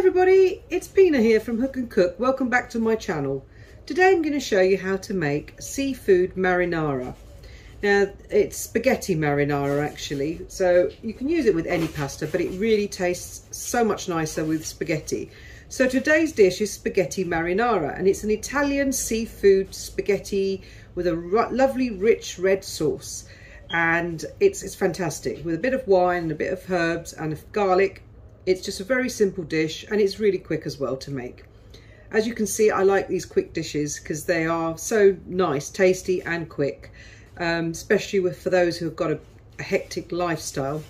everybody, it's Pina here from Hook and Cook. Welcome back to my channel. Today I'm going to show you how to make seafood marinara. Now it's spaghetti marinara actually, so you can use it with any pasta, but it really tastes so much nicer with spaghetti. So today's dish is spaghetti marinara, and it's an Italian seafood spaghetti with a lovely rich red sauce, and it's fantastic with a bit of wine and a bit of herbs and garlic. It's just a very simple dish, and it's really quick as well to make. As you can see, I like these quick dishes because they are so nice, tasty and quick, especially for those who have got a hectic lifestyle.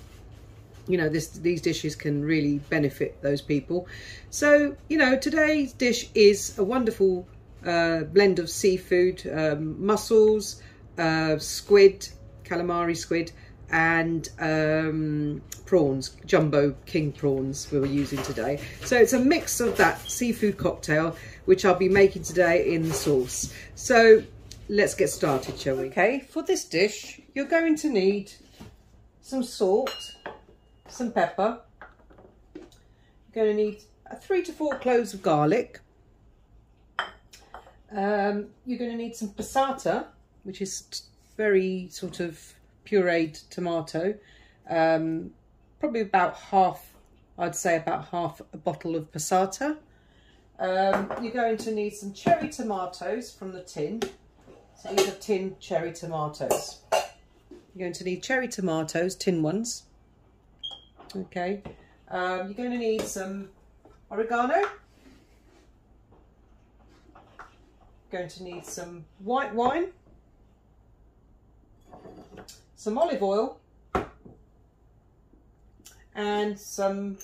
You know, these dishes can really benefit those people. So, you know, today's dish is a wonderful blend of seafood, mussels, squid, calamari squid, and prawns, jumbo king prawns we were using today. So it's a mix of that seafood cocktail which I'll be making today in the sauce. So let's get started, shall we? Okay, for this dish you're going to need some salt, some pepper. You're going to need 3 to 4 cloves of garlic. You're going to need some passata, which is very sort of pureed tomato, probably about half, I'd say about half a bottle of passata. You're going to need some cherry tomatoes from the tin. So these are tin cherry tomatoes. You're going to need cherry tomatoes, tin ones. Okay. You're going to need some oregano. You're going to need some white wine, some olive oil, and some,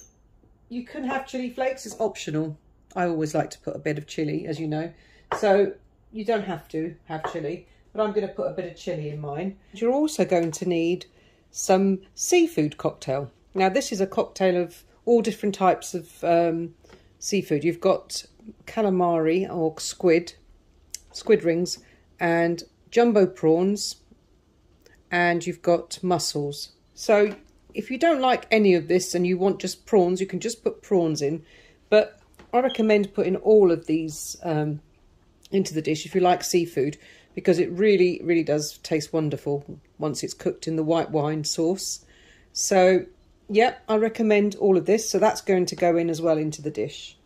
you can have chili flakes, it's optional. I always like to put a bit of chili, as you know, so you don't have to have chili, but I'm going to put a bit of chili in mine. You're also going to need some seafood cocktail. Now this is a cocktail of all different types of seafood. You've got calamari or squid rings, and jumbo prawns, and you've got mussels. So if you don't like any of this and you want just prawns, you can just put prawns in, but I recommend putting all of these into the dish if you like seafood, because it really does taste wonderful once it's cooked in the white wine sauce. So yeah, I recommend all of this. So that's going to go in as well into the dish.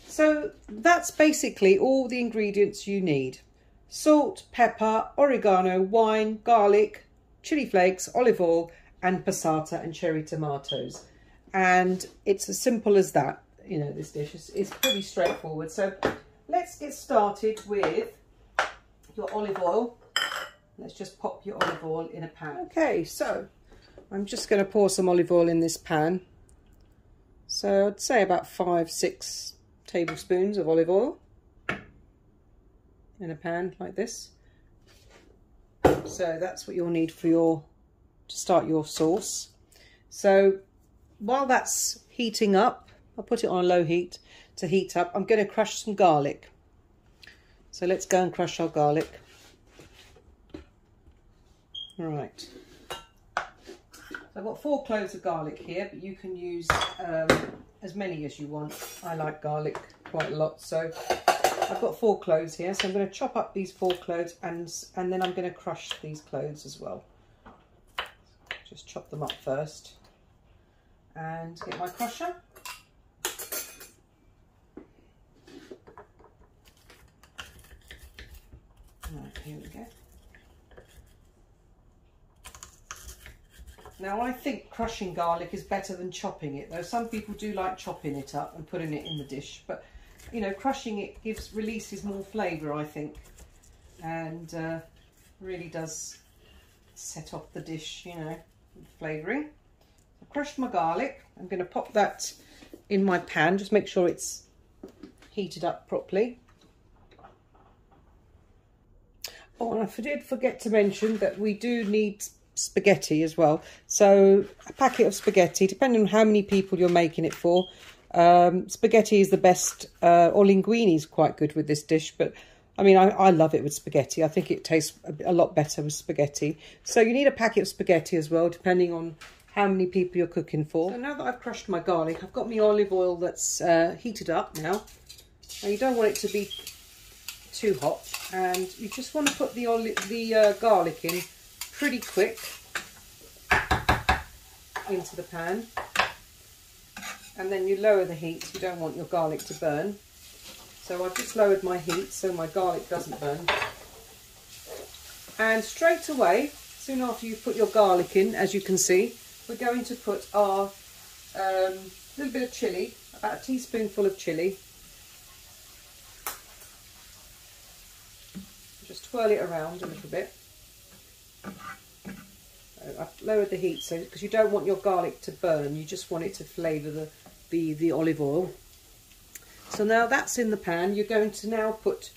So that's basically all the ingredients you need: salt, pepper, oregano, wine, garlic, chili flakes, olive oil, and passata and cherry tomatoes. And it's as simple as that. You know, this dish is pretty straightforward. So let's get started with your olive oil. Let's just pop your olive oil in a pan. Okay, so I'm just going to pour some olive oil in this pan. So I'd say about 5-6 tablespoons of olive oil in a pan like this. So that's what you'll need for to start your sauce. So while that's heating up, I'll put it on a low heat to heat up. I'm going to crush some garlic. So let's go and crush our garlic. All right. So I've got 4 cloves of garlic here, but you can use as many as you want. I like garlic quite a lot, so I've got 4 cloves here. So I'm going to chop up these 4 cloves, and then I'm going to crush these cloves as well. Just chop them up first and get my crusher. Right, here we go. Now I think crushing garlic is better than chopping it, though some people do like chopping it up and putting it in the dish, but you know, crushing it releases more flavour, I think, and really does set off the dish, you know, with flavouring. I've crushed my garlic. I'm going to pop that in my pan, just make sure it's heated up properly. Oh, and I did forget to mention that we do need spaghetti as well. So a packet of spaghetti, depending on how many people you're making it for. Spaghetti is the best, or linguine is quite good with this dish, but I mean, I love it with spaghetti. I think it tastes a lot better with spaghetti. So you need a packet of spaghetti as well, depending on how many people you're cooking for. So now that I've crushed my garlic, I've got my olive oil that's heated up now. Now you don't want it to be too hot, and you just want to put the garlic in pretty quick into the pan, and then you lower the heat. You don't want your garlic to burn. So I've just lowered my heat so my garlic doesn't burn. And straight away, soon after you put your garlic in, as you can see, we're going to put our little bit of chilli, about a teaspoonful of chilli. Just twirl it around a little bit. So I've lowered the heat so because you don't want your garlic to burn, you just want it to flavour the olive oil. So now that's in the pan, you're going to now put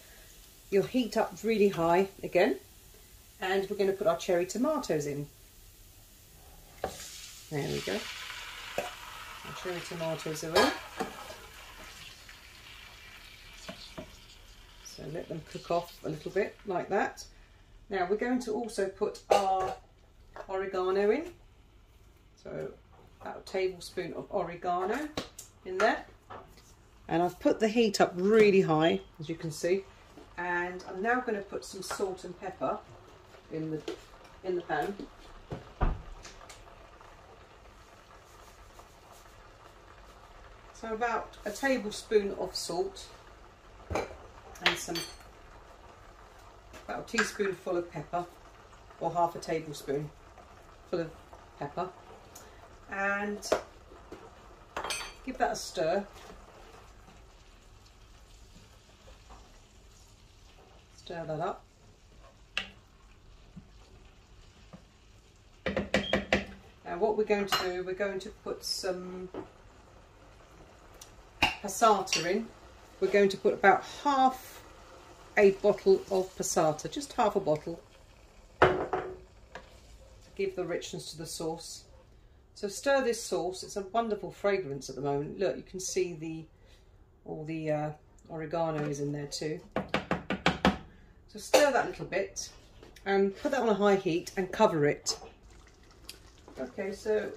your heat up really high again, and we're going to put our cherry tomatoes in. There we go. Our cherry tomatoes are in. So let them cook off a little bit like that. Now we're going to also put our oregano in. So about a tablespoon of oregano in there. And I've put the heat up really high, as you can see. And I'm now going to put some salt and pepper in the pan. So about a tablespoon of salt and about a teaspoonful of pepper, or half a tablespoon full of pepper, and give that a stir. Stir that up. Now what we're going to do, we're going to put some passata in. We're going to put about half a bottle of passata, just half a bottle, to give the richness to the sauce. So stir this sauce. It's a wonderful fragrance at the moment. Look, you can see all the oregano is in there too. So stir that a little bit and put that on a high heat and cover it. Okay, so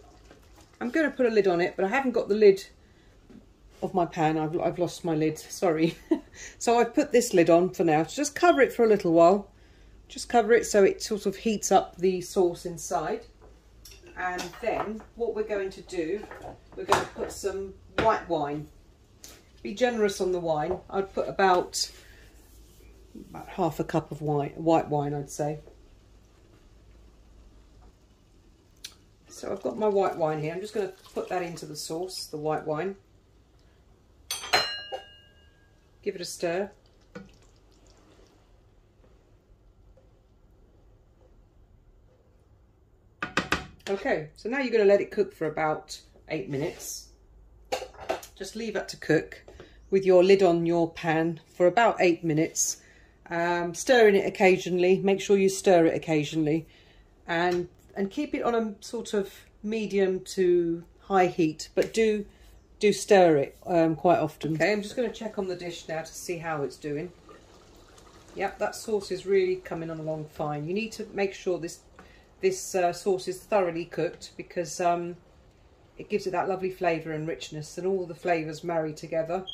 I'm going to put a lid on it, but I haven't got the lid of my pan. I've lost my lid, sorry. So I've put this lid on for now. Just cover it for a little while. Just cover it so it sort of heats up the sauce inside. And then what we're going to do, we're going to put some white wine. Be generous on the wine. I'd put about half a cup of white wine, I'd say. So I've got my white wine here. I'm just going to put that into the sauce, the white wine. Give it a stir. Okay, so now you're going to let it cook for about 8 minutes. Just leave that to cook with your lid on your pan for about 8 minutes. Stirring it occasionally. Make sure you stir it occasionally, and keep it on a sort of medium to high heat, but do stir it quite often. Okay, I'm just going to check on the dish now to see how it's doing. Yep, that sauce is really coming on along fine. You need to make sure this sauce is thoroughly cooked, because it gives it that lovely flavour and richness, and all the flavours marry together.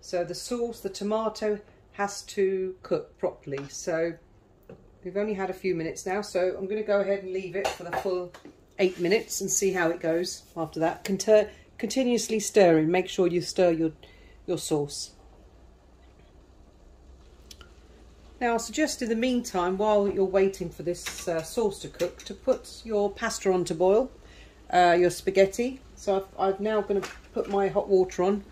So the sauce, the tomato, has to cook properly. So we've only had a few minutes now, so I'm going to go ahead and leave it for the full 8 minutes and see how it goes after that. Continuously stirring. Make sure you stir your sauce. Now I suggest in the meantime, while you're waiting for this sauce to cook, to put your pasta on to boil, your spaghetti. So I'm now going to put my hot water on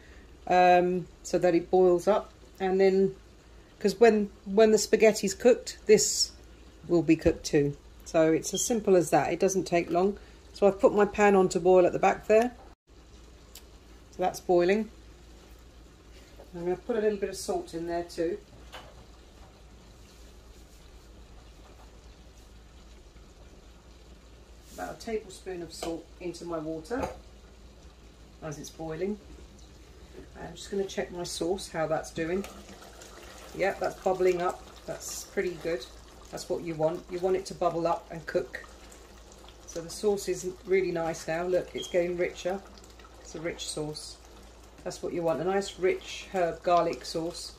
so that it boils up, and then, because when the spaghetti's cooked, this will be cooked too. So it's as simple as that. It doesn't take long. So I've put my pan on to boil at the back there. So that's boiling. I'm going to put a little bit of salt in there too. About a tablespoon of salt into my water as it's boiling. I'm just going to check my sauce, how that's doing. Yep, that's bubbling up. That's pretty good. That's what you want. You want it to bubble up and cook. So the sauce is really nice now. Look, it's getting richer. It's a rich sauce. That's what you want, a nice rich herb garlic sauce.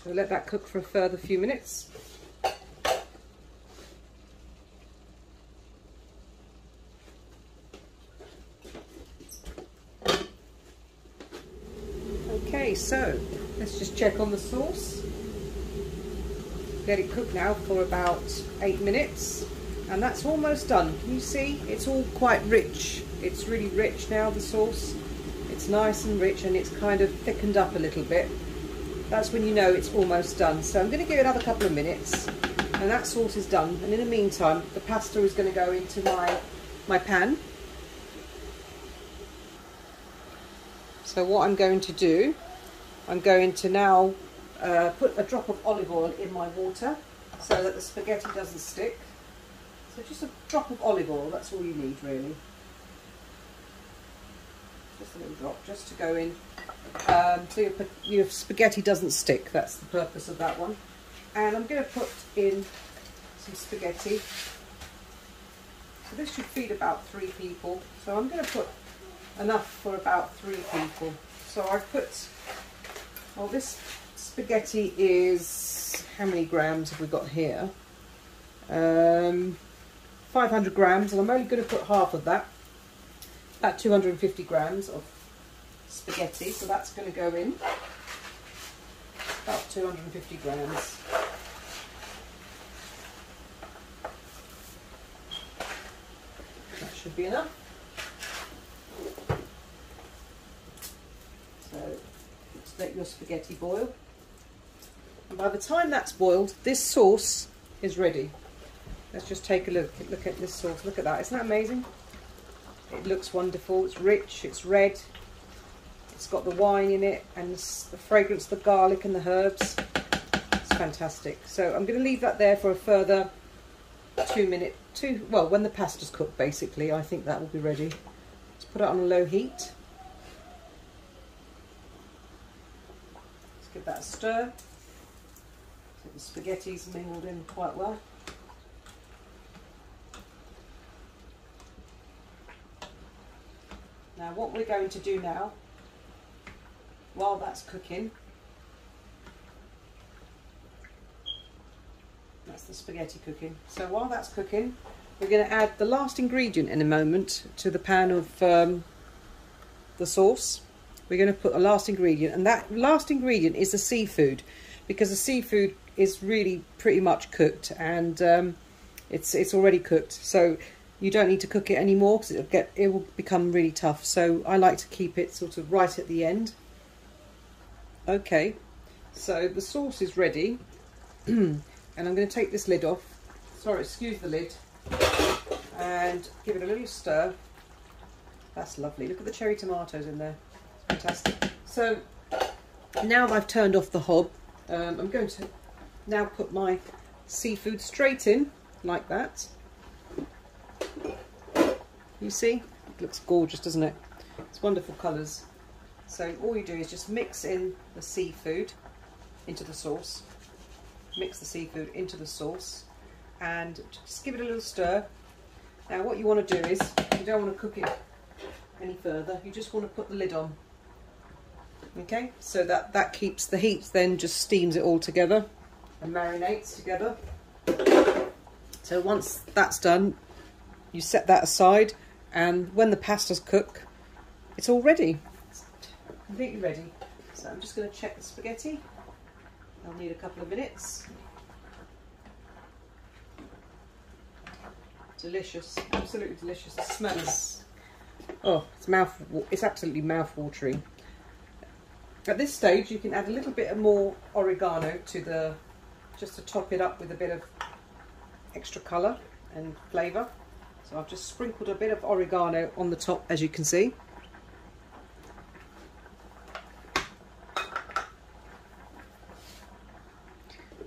So let that cook for a further few minutes. Okay, so let's just check on the sauce. Let it cook now for about 8 minutes, and that's almost done. Can you see? It's all quite rich. It's really rich now, the sauce. It's nice and rich, and it's kind of thickened up a little bit. That's when you know it's almost done. So I'm going to give it another couple of minutes, and that sauce is done. And in the meantime, the pasta is going to go into my pan. So what I'm going to do, I'm going to now put a drop of olive oil in my water so that the spaghetti doesn't stick. So just a drop of olive oil, that's all you need really. Just a little drop, just to go in, so your spaghetti doesn't stick. That's the purpose of that one. And I'm going to put in some spaghetti. So this should feed about 3 people. So I'm going to put enough for about 3 people. So I've put, well, this spaghetti is, how many grams have we got here? 500 grams, and I'm only going to put half of that. About 250 grams of spaghetti, so that's going to go in. About 250 grams. That should be enough. So just let your spaghetti boil. And by the time that's boiled, this sauce is ready. Let's just take a look at this sauce. Look at that. Isn't that amazing? It looks wonderful. It's rich, it's red, it's got the wine in it, and the fragrance, the garlic and the herbs. It's fantastic. So I'm going to leave that there for a further 2 minutes. Well, when the pasta's cooked, basically, I think that will be ready. Let's put it on a low heat. Let's give that a stir. So the spaghetti's mingled in quite well. Now what we're going to do now, while that's cooking, that's the spaghetti cooking. So while that's cooking, we're going to add the last ingredient in a moment to the pan of the sauce. We're going to put a last ingredient, and that last ingredient is the seafood, because the seafood is really pretty much cooked, and it's already cooked. So you don't need to cook it anymore, because it will become really tough. So I like to keep it sort of right at the end. Okay, so the sauce is ready, and I'm going to take this lid off. Sorry, excuse the lid, and give it a little stir. That's lovely. Look at the cherry tomatoes in there. It's fantastic. So now I've turned off the hob, I'm going to now put my seafood straight in like that. You see, it looks gorgeous, doesn't it? It's wonderful colours. So all you do is just mix in the seafood into the sauce. Mix the seafood into the sauce and just give it a little stir. Now what you want to do is, you don't want to cook it any further, you just want to put the lid on. Okay, so that keeps the heat, then just steams it all together and marinates together. So once that's done, you set that aside, and when the pasta's cooked, it's all ready. It's completely ready. So I'm just going to check the spaghetti. I'll need a couple of minutes. Delicious, absolutely delicious. The smell is, oh, it's absolutely mouth-watering. At this stage, you can add a little bit more oregano to just to top it up with a bit of extra colour and flavour. So I've just sprinkled a bit of oregano on the top, as you can see.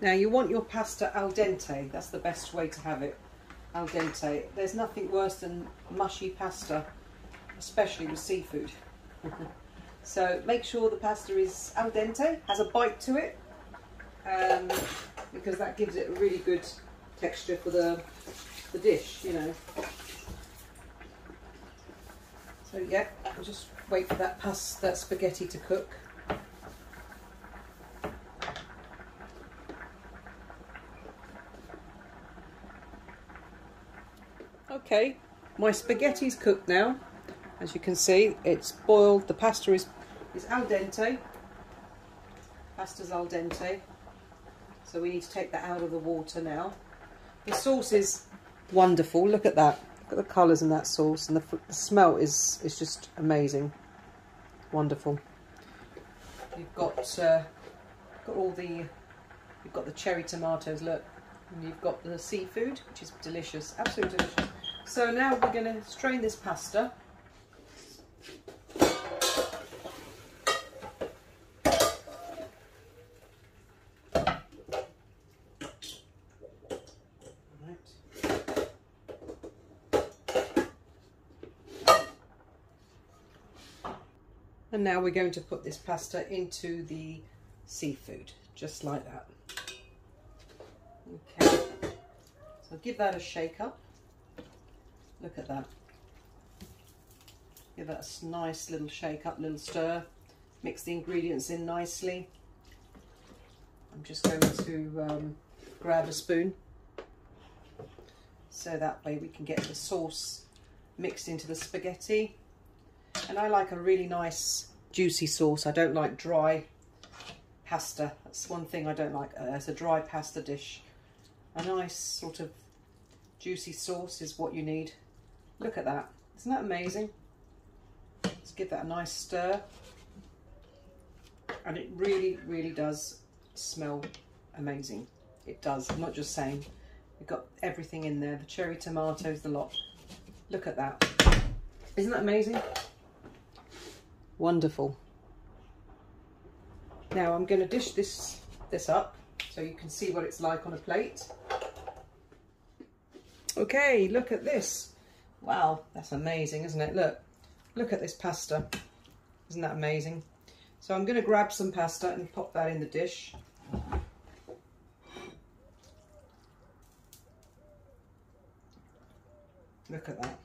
Now you want your pasta al dente. That's the best way to have it, al dente. There's nothing worse than mushy pasta, especially with seafood. So make sure the pasta is al dente, has a bite to it, because that gives it a really good texture for the the dish, you know. So yeah, I'll just wait for that spaghetti to cook. Okay, my spaghetti's cooked now. As you can see, it's boiled. The pasta is al dente. Pasta's al dente. So we need to take that out of the water now. The sauce is wonderful. Look at that. Look at the colours in that sauce, and the smell is just amazing. Wonderful. You've got you've got the cherry tomatoes. Look, and you've got the seafood, which is delicious, absolutely delicious. So now we're going to strain this pasta. And now we're going to put this pasta into the seafood, just like that. Okay, so give that a shake up. Look at that. Give that a nice little shake up, little stir. Mix the ingredients in nicely. I'm just going to grab a spoon, so that way we can get the sauce mixed into the spaghetti. And I like a really nice juicy sauce. I don't like dry pasta. That's one thing I don't like. It's a dry pasta dish. A nice sort of juicy sauce is what you need. Look at that. Isn't that amazing? Let's give that a nice stir. And it really, really does smell amazing. It does. I'm not just saying. We've got everything in there. The cherry tomatoes, the lot. Look at that. Isn't that amazing? Wonderful. Now I'm going to dish this up so you can see what it's like on a plate. Okay, look at this. Wow, that's amazing, isn't it? Look at this pasta. Isn't that amazing? So I'm going to grab some pasta and pop that in the dish. Look at that.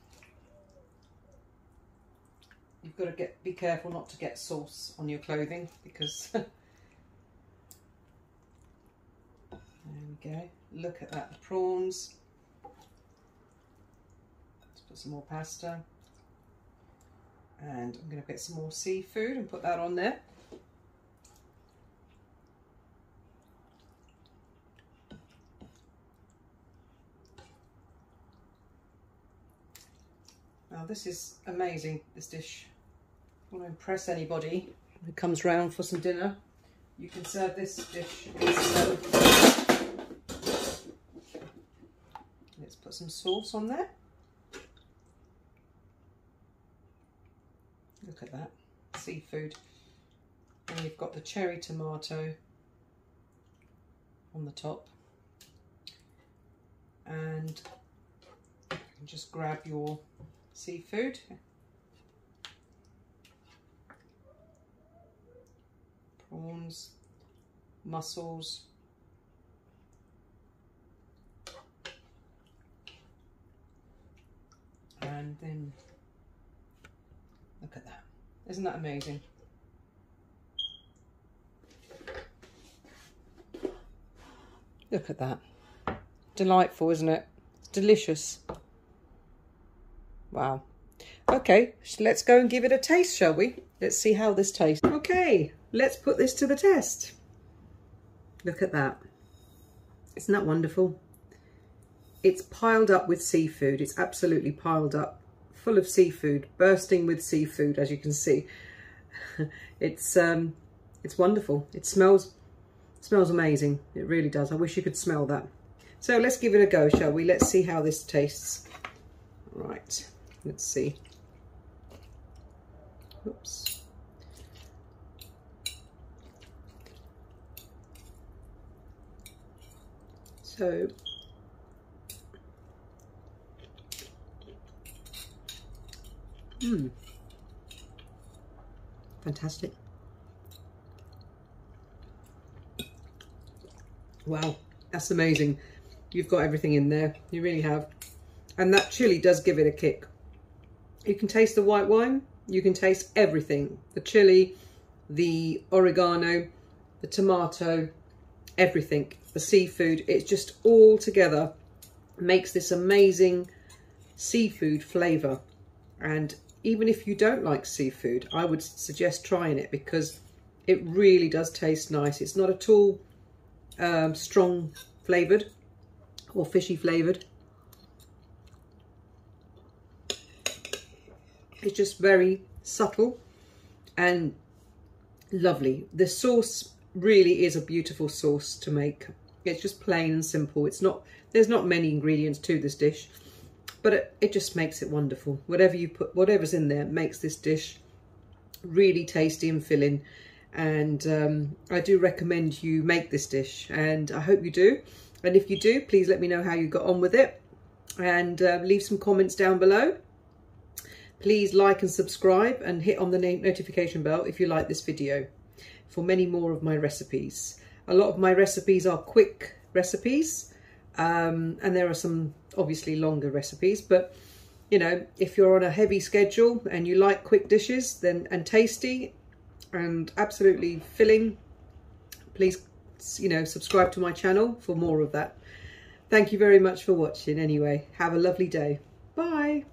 You've got to be careful not to get sauce on your clothing, because there we go. Look at that, the prawns. Let's put some more pasta, and I'm going to get some more seafood and put that on there. Now this is amazing, this dish. I want to impress anybody who comes round for some dinner. You can serve this dish. Let's put some sauce on there. Look at that, seafood. And you've got the cherry tomato on the top. And just grab your seafood. Prawns, mussels, and then look at that. Isn't that amazing? Look at that. Delightful, isn't it? It's delicious. Wow. Okay, so let's go and give it a taste, shall we? Let's see how this tastes. Okay, let's put this to the test. Look at that. Isn't that wonderful? It's piled up with seafood. It's absolutely piled up, full of seafood, bursting with seafood, as you can see. It's wonderful. It smells amazing. It really does. I wish you could smell that. So let's give it a go, shall we? Let's see how this tastes. Right, let's see. Oops. So fantastic. Wow, that's amazing. You've got everything in there. You really have. and that chili does give it a kick. You can taste the white wine, you can taste everything, the chili, the oregano, the tomato, everything, the seafood. It's just all together makes this amazing seafood flavour. And even if you don't like seafood, I would suggest trying it, because it really does taste nice. It's not at all strong flavoured or fishy flavoured. It's just very subtle and lovely. The sauce really is a beautiful sauce to make. It's just plain and simple. It's not, there's not many ingredients to this dish, but it just makes it wonderful. Whatever you put, whatever's in there makes this dish really tasty and filling. And I do recommend you make this dish, and I hope you do. And if you do, please let me know how you got on with it, and leave some comments down below. Please like and subscribe and hit on the notification bell if you like this video for many more of my recipes. A lot of my recipes are quick recipes, and there are some obviously longer recipes, but you know, if you're on a heavy schedule and you like quick dishes then and tasty and absolutely filling, please, you know, subscribe to my channel for more of that. Thank you very much for watching anyway. Have a lovely day. Bye.